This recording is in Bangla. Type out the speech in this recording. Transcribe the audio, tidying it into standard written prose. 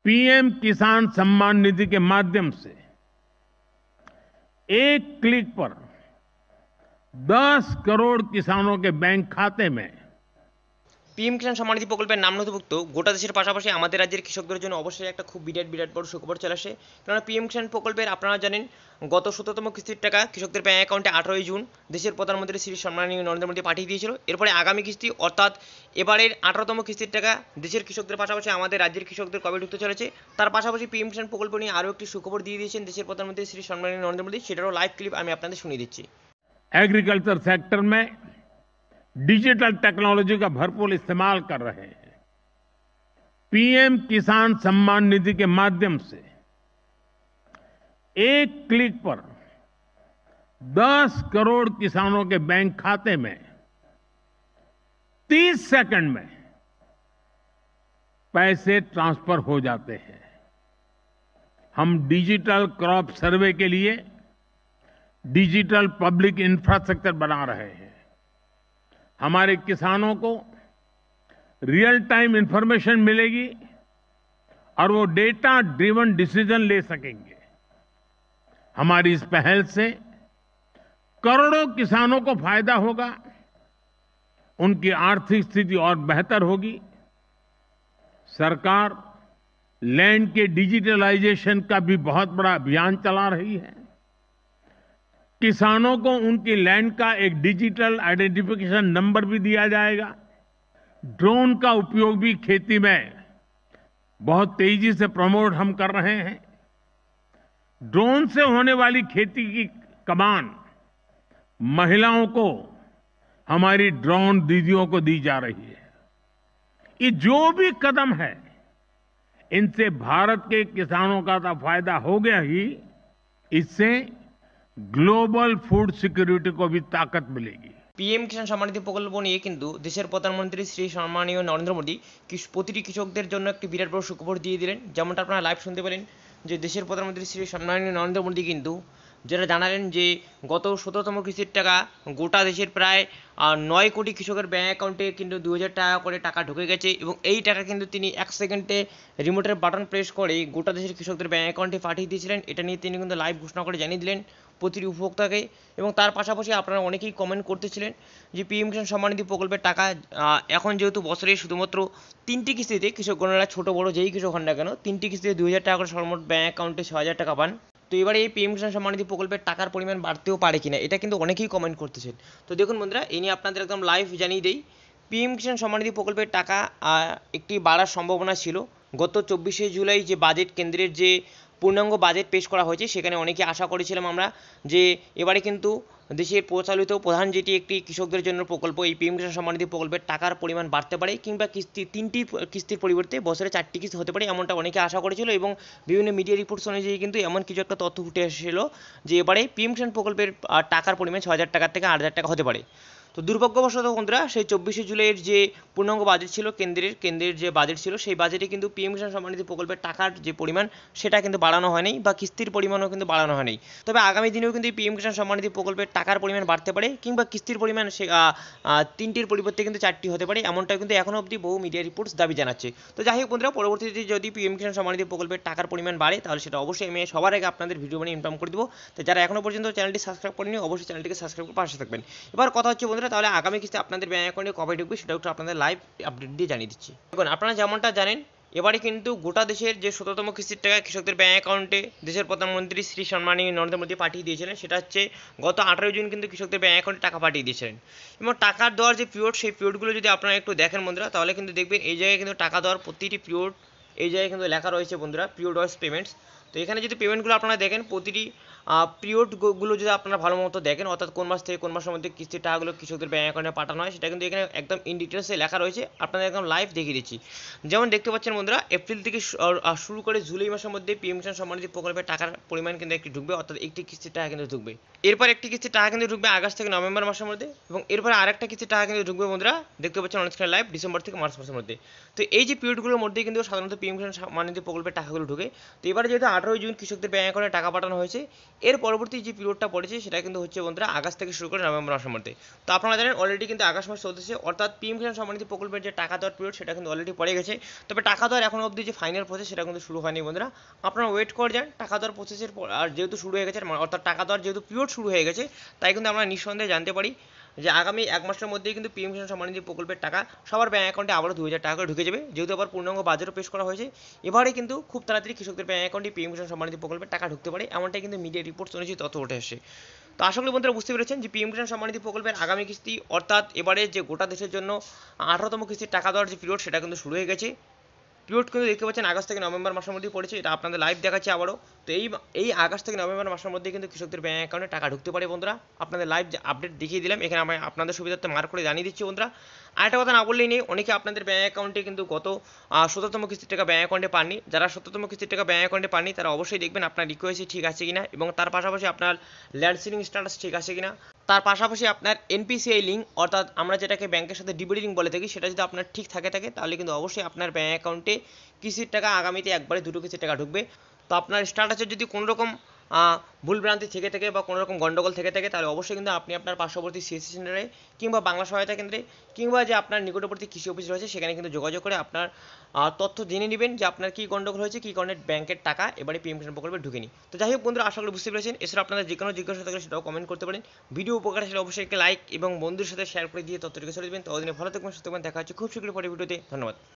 पीएम किसान सम्मान निधि के माध्यम से एक क्लिक पर 10 करोड़ किसानों के बैंक खाते में পিএম কিষাণ সম্মান নিধি প্রকল্পের নাম নথিভুক্ত গোটা দেশের পাশাপাশি আমাদের রাজ্যের কৃষকদের জন্য অবশ্যই একটা খুব বিরাট বড় সুখবর চলে আসে। কেননা পিএম কিষাণ প্রকল্পের আপনারা জানেন গত 17তম কিস্তির টাকা কৃষকদের ব্যাংক অ্যাকাউন্টে 18ই জুন দেশের প্রধানমন্ত্রী শ্রী সম্মানীয় নরেন্দ্র মোদী পাঠিয়ে দিয়েছিল। এরপরে আগামী কিস্তি অর্থাৎ এবারের 18তম কিস্তির টাকা দেশের কৃষকদের পাশাপাশি আমাদের রাজ্যের কৃষকদের কবে ঢুকতে চলেছে, তার পাশাপাশি পিএম কিষাণ প্রকল্প নিয়ে আরও একটি সুখবর দিয়ে দিয়েছেন দেশের প্রধানমন্ত্রী শ্রী সম্মানীয় নরেন্দ্র মোদী। সেটারও লাইভ ক্লিপ আমি আপনাদের শুনিয়ে দিচ্ছি। एग्रीकल्चर सेक्टर में डिजिटल टेक्नोलॉजी का भरपूर इस्तेमाल कर रहे हैं। पीएम किसान सम्मान निधि के माध्यम से एक क्लिक पर 10 करोड़ किसानों के बैंक खाते में 30 सेकंड में पैसे ट्रांसफर हो जाते हैं। हम डिजिटल क्रॉप सर्वे के लिए डिजिटल पब्लिक इंफ्रास्ट्रक्चर बना रहे हैं। हमारे किसानों को रियल टाइम इंफॉर्मेशन मिलेगी और वो डेटा ड्रिवन डिसीजन ले सकेंगे। हमारी इस पहल से करोड़ों किसानों को फायदा होगा, उनकी आर्थिक स्थिति और बेहतर होगी। सरकार लैंड के डिजिटलाइजेशन का भी बहुत बड़ा अभियान चला रही है। किसानों को उनकी लैंड का एक डिजिटल आइडेंटिफिकेशन नंबर भी दिया जाएगा। ड्रोन का उपयोग भी खेती में बहुत तेजी से प्रमोट हम कर रहे हैं। ड्रोन से होने वाली खेती की कमान महिलाओं को हमारी ड्रोन दीदियों को दी जा रही है। ये जो भी कदम है इनसे भारत के किसानों का तो फायदा हो गया ही, इससे গ্লোবাল ফুড সিকিউরিটি को भी ताकत मिलेगी। পিএম কিষাণ সম্মান নিধি প্রকল্প নিয়ে কিন্তু দেশের প্রধানমন্ত্রী শ্রী সম্মানীয় নরেন্দ্র মোদী প্রতিটি কৃষকদের জন্য একটি বিরাট বড় সুখবর দিয়ে দিলেন। যেমনটা আপনারা লাইভ শুনতে পেলেন যে দেশের প্রধানমন্ত্রী শ্রী সম্মানীয় নরেন্দ্র মোদী কিন্তু যেটা জানালেন যে গত 17তম কিস্তির টাকা গোটা দেশের প্রায় 9 কোটি কৃষকের ব্যাংক অ্যাকাউন্টে কিন্তু 2000 টাকা করে টাকা ঢুকে গেছে এবং এই টাকা কিন্তু তিনি 1 সেকেন্ডে রিমোটের বাটন প্রেস করে গোটা দেশের কৃষকদের ব্যাংক অ্যাকাউন্টে পাঠিয়ে দিয়েছিলেন। এটা নিয়ে তিনি কিন্তু লাইভ ঘোষণা করে জানিয়ে দিলেন প্রতিটি উপভোক্তাকে। এবং তার পাশাপাশি আপনারা অনেকেই কমেন্ট করতেছিলেন যে পিএম কিষাণ সম্মান নিধি প্রকল্পের টাকা এখন যেহেতু বছরে শুধুমাত্র 3টি কিস্তিতে কৃষকগণেরা ছোট বড় যেই কৃষক হন না কেন 3টি কিস্তিতে 2000 টাকা করে সর্বমোট ব্যাংক অ্যাকাউন্টে 6000 টাকা পান। তো এবারে এই পিএম কিষাণ সম্মান নিধি প্রকল্পের টাকার পরিমাণ বাড়তেও পারে কিনা এটা কিন্তু অনেকেই কমেন্ট করতেছেন। তো দেখুন বন্ধুরা, এই নিয়ে আপনাদের একদম লাইভ জানিয়ে দেই। পিএম কিষাণ সম্মান নিধি প্রকল্পের টাকা একটি বাড়ার সম্ভাবনা ছিল। গত 24শে জুলাই যে বাজেট কেন্দ্রের যে পূর্ণাঙ্গ বাজেট পেশ করা হয়েছে সেখানে অনেকে আশা করেছিলাম আমরা যে এবারে কিন্তু দেশের পরিচালিত প্রধান যেটি একটি কৃষকদের জন্য প্রকল্প এই পিএম কিষাণ সম্মান নিধি প্রকল্পের টাকার পরিমাণ বাড়তে পারে কিংবা তিনটি কিস্তির পরিবর্তে বছরে 4টি কিস্তি হতে পারে, এমনটা অনেকে আশা করেছিল। এবং বিভিন্ন মিডিয়া রিপোর্টস অনুযায়ী কিন্তু এমন কিছু একটা তথ্য ফুটে এসেছিল যে এবারে পিএম কিষাণ প্রকল্পের টাকার পরিমাণ 6000 টাকার থেকে 8000 টাকা হতে পারে। তো দুর্ভাগ্যবশত বন্ধুরা সেই 24শে জুলাইয়ের যে পূর্ণাঙ্গ বাজেট ছিল কেন্দ্রের যে বাজেট ছিল সেই বাজেটে কিন্তু পিএম কিষাণ সম্মান নিধি প্রকল্পের টাকার যে পরিমাণ সেটা কিন্তু বাড়ানো হয়নি বা কিস্তির পরিমাণও কিন্তু বাড়ানো হয়নি। তবে আগামী দিনেও কিন্তু পিএম কিষাণ সম্মান নিধি প্রকল্পের টাকার পরিমাণ বাড়তে পারে কিংবা কিস্তির পরিমাণ 3টির পরিবর্তে কিন্তু 4টি হতে পারে, এমনটা কিন্তু এখনও অবধি বহু মিডিয়া রিপোর্টস দাবি জানাচ্ছে। তো যাই হোক বন্ধুরা, পরবর্তীতে যদি পিএম কিষাণ সম্মান নিধি প্রকল্পের টাকার পরিমাণ বাড়ে তাহলে সেটা অবশ্যই আমি সবার আগে আপনাদের ভিডিও বানিয়ে ইনফর্ম করে দেবো। তো যারা এখনও পর্যন্ত চ্যানেলটি সাবস্ক্রাইব করেনি অবশ্যই চ্যানেলটিকে সাবস্ক্রাইব করে পাশে থাকবেন। এবার কথা হচ্ছে বন্ধুরা, তাহলে আগামী কিস্তি আপনাদের ব্যাংক অ্যাকাউন্টে কবে ঢুকবে সেটাও একটু আপনাদের লাইভ আপডেট দিয়ে জানিয়ে দিচ্ছি। দেখুন, আপনারা যেমনটা জানেন এবারে কিন্তু গোটা দেশের যে 17তম কিস্তির টাকা কৃষকদের ব্যাংক অ্যাকাউন্টে দেশের প্রধানমন্ত্রী শ্রী সম্মানীয় নরেন্দ্র মোদী পাঠিয়ে দিয়েছিলেন সেটা হচ্ছে গত 18 জুন কিন্তু কৃষকদের ব্যাংক অ্যাকাউন্টে টাকা পাঠিয়ে দিয়েছিলেন। এবং টাকা দেওয়ার যে পিরিয়ড সেই পিরিয়ডগুলো যদি আপনারা একটু দেখেন বন্ধুরা তাহলে কিন্তু দেখবেন এই জায়গায় কিন্তু টাকা দেওয়ার প্রতিটি পিরিয়ড এই জায়গায় কিন্তু লেখা রয়েছে বন্ধুরা, পিরিয়ড ওয়াইজ পেমেন্টস। তো এখানে যদি পেমেন্টগুলো আপনারা দেখেন প্রতিটি পিরিয়ডগুলো যদি আপনারা ভালো মতো দেখেন অর্থাৎ কোন মাস থেকে কোন মাসের মধ্যে কিস্তির টাকাগুলো কৃষকদের ব্যাংক অ্যাকাউন্টে পাঠানো হয় সেটা কিন্তু এখানে একদম ইন ডিটেলসে লেখা রয়েছে, আপনাদের একদম লাইভ দেখিয়ে দিচ্ছি। যেমন দেখতে পাচ্ছেন বন্ধুরা, এপ্রিল থেকে শুরু করে জুলাই মাসের মধ্যে পিএম কিষাণ সম্মান নিধি প্রকল্পের টাকার পরিমাণ কিন্তু একটি ঢুকবে, অর্থাৎ একটি কিস্তির টাকা কিন্তু ঢুকবে। এরপর একটি কিস্তির টাকা কিন্তু ঢুকবে আগস্ট থেকে নভেম্বর মাসের মধ্যে এবং এরপর আরেকটা কিস্তির টাকা কিন্তু ঢুকবে বন্ধুরা, দেখতে পাচ্ছেন অনেক লাইভ ডিসেম্বর থেকে মার্চ মাসের মধ্যে। তো এই যে পিরিয়ডগুলোর মধ্যে কিন্তু সাধারণত পিএম কিষাণ সম্মান নিধি প্রকল্পের টাকাগুলো ঢুকে। তো এবারে যেহেতু 18ই জুন কৃষকদের ব্যাংক অ্যাকাউন্টে টাকা পাঠানো হয়েছে। এর পরবর্তী যে পিরিয়ডটা পড়েছে সেটা কিন্তু হচ্ছে বন্ধুরা আগস্ট থেকে শুরু করে নভেম্বর মাসের মধ্যে। তো আপনারা জানেন অলরেডি কিন্তু আগস্ট মাস চলতেছে, অর্থাৎ পিএম কিষাণ সম্মান নিধি প্রকল্পের যে টাকা দেওয়ার পিরিয়ড সেটা কিন্তু অলরেডি পড়ে গেছে। তবে টাকা দেওয়ার এখনো অবধি যে ফাইনাল প্রসেস সেটা কিন্তু শুরু হয়নি বন্ধুরা। আপনারা ওয়েট করে যান টাকা দেওয়ার প্রসেসের পর, আর যেহেতু শুরু হয়ে গেছে অর্থাৎ টাকা দেওয়ার যেহেতু পিরিয়ড শুরু হয়ে গেছে, তাই কিন্তু আমরা নিঃসন্দেহে জানতে পারি যে আগামী 1 মাসের মধ্যেই কিন্তু পিএম কিষাণ সম্মান নিধি প্রকল্পের টাকা সবার ব্যাংক অ্যাকাউন্টে আবারও 2000 টাকা করে ঢুকে যাবে। যেহেতু আবার পূর্ণাঙ্গ বাজেটও পেশ করা হয়েছে, এবারে কিন্তু খুব তাড়াতাড়ি কৃষকদের ব্যাংক অ্যাকাউন্টে পিএম কিষাণ সম্মান নিধি প্রকল্পের টাকা ঢুকতে পারে, এমনটাই কিন্তু মিডিয়া রিপোর্ট অনুযায়ী তথ্য উঠে আসে। তো আশা করি বন্ধুরা বুঝতে পেরেছেন যে পিএম কিষাণ সম্মান নিধি প্রকল্পের আগামী কিস্তি, অর্থাৎ এবারে যে গোটা দেশের জন্য 18তম কিস্তির টাকা দেওয়ার যে পিরিয়ড সেটা কিন্তু শুরু হয়ে গেছে। পিরিয়ড কিন্তু দেখতে পাচ্ছেন আগস্ট থেকে নভেম্বর মাসের মধ্যেই পড়েছে, এটা আপনাদের লাইভ দেখাচ্ছে আবারও। তো এই আগস্ট থেকে নভেম্বর মাসের মধ্যে কিন্তু কৃষকদের ব্যাংক অ্যাকাউন্টে টাকা ঢুকতে পারে বন্ধুরা। আপনাদের লাইভ আপডেট দেখিয়ে দিলাম, এখানে আমি আপনাদের সুবিধার্থে মার্ক করে জানিয়ে দিচ্ছি বন্ধুরা। আর একটা কথা না বললেই নেই, অনেকে আপনাদের ব্যাংক অ্যাকাউন্টে কিন্তু গত 17তম কিস্তির টাকা ব্যাংক অ্যাকাউন্টে পাননি। যারা 17তম কিস্তির টাকা ব্যাংক অ্যাকাউন্টে পাননি তারা অবশ্যই দেখবেন আপনার রিকোয়েসি ঠিক আছে কিনা, এবং তার পাশাপাশি আপনার ল্যান্ড সিলিং স্ট্যাটাস ঠিক আছে কিনা, তার পাশাপাশি আপনার এনপিসিআই লিঙ্ক, অর্থাৎ আমরা যেটাকে ব্যাংকের সাথে ডিবিটি লিঙ্ক বলে থাকি, সেটা যদি আপনার ঠিক থাকে তাহলে কিন্তু অবশ্যই আপনার ব্যাংক অ্যাকাউন্টে কিস্তির টাকা আগামীতে একবারে দুটো কিস্তির টাকা ঢুকবে। তো আপনার স্ট্যাটাসের যদি কোনো রকম ভুলভ্রান্তি থেকে থাকে বা কোনো রকম গন্ডগোল থেকে থাকে, তাহলে অবশ্যই কিন্তু আপনি আপনার পার্শ্ববর্তী সিএসসি সেন্টারে কিংবা বাংলা সহায়তা কেন্দ্রে কিংবা যে আপনার নিকটবর্তী কৃষি অফিস রয়েছে সেখানে কিন্তু যোগাযোগ করে আপনার তথ্য জেনে নেবেন যে আপনার কী গন্ডগোল হয়েছে, কী কারণে ব্যাংকের টাকা এবারে পিএম কিষাণ প্রকল্পে ঢুকেনি। তো যাই হোক বন্ধুরা, আশা করি বুঝতে পেরেছেন। এছাড়া আপনাদের যে কোনো জিজ্ঞাসা থাকলে সেটাও কমেন্ট করতে পারেন। ভিডিও উপকার সেটা অবশ্যই একটা লাইক এবং বন্ধুর সাথে শেয়ার করে দিয়ে তথ্যটিকে ছড়িয়ে দেবেন। ততদিনে ভালো থাকবেন, সুস্থ থাকবেন, দেখা হচ্ছে খুব শীঘ্রই পরের ভিডিওতে। ধন্যবাদ।